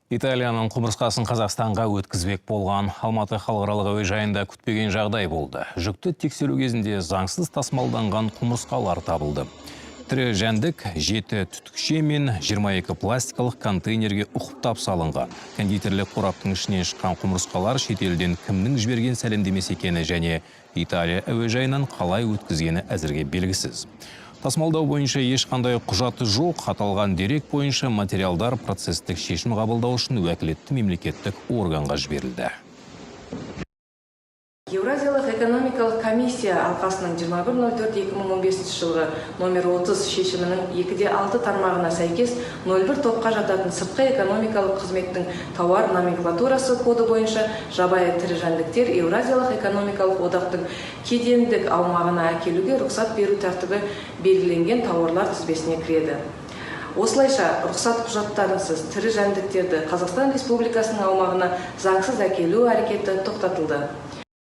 Италияның құмырсқасын Қазақстанға өткізбек болған Алматы халықаралық әуежайында күтпеген жағдай болды. Жүкті тексеру кезінде заңсыз тасымалданған құмырсқалар табылды. Тірі жәндік 7 түтікше мен 22 пластикалық контейнерге ұқыптап салынған. Кондитерлік қораптың ішінен шыққан құмырсқалар шетелден кімнің жіберген сәлемдемесі екені және Италия әуежайынан қалай өткізгені әзірге белгісіз. Тасымалдау бойынша ешқандай құжаты жоқ, аталған дерек бойынша материалдар процесстік шешім қабылдау үшін уәкілетті мемлекеттік органға жіберілді. Еуразиялық экономикалық комиссия алқасының 21.04.2015 жылғы номер 30 шешімінің 2/6 тармағына сәйкес 01 топқа жататын сыртқы экономикалық қызметтің тауар номенклатурасы коды бойынша жабайы тірі жәндіктер Еуразиялық экономикалық одақтың кедендік аумағына әкелуге рұқсат беру тәртібі белгіленген тауарлар тізбесіне кіреді. Осылайша, рұқсат құжаттарынсыз тірі жәндіктерді Қазақстан Республикасының аумағына заңсыз әкелу әрекеті тоқтатылды.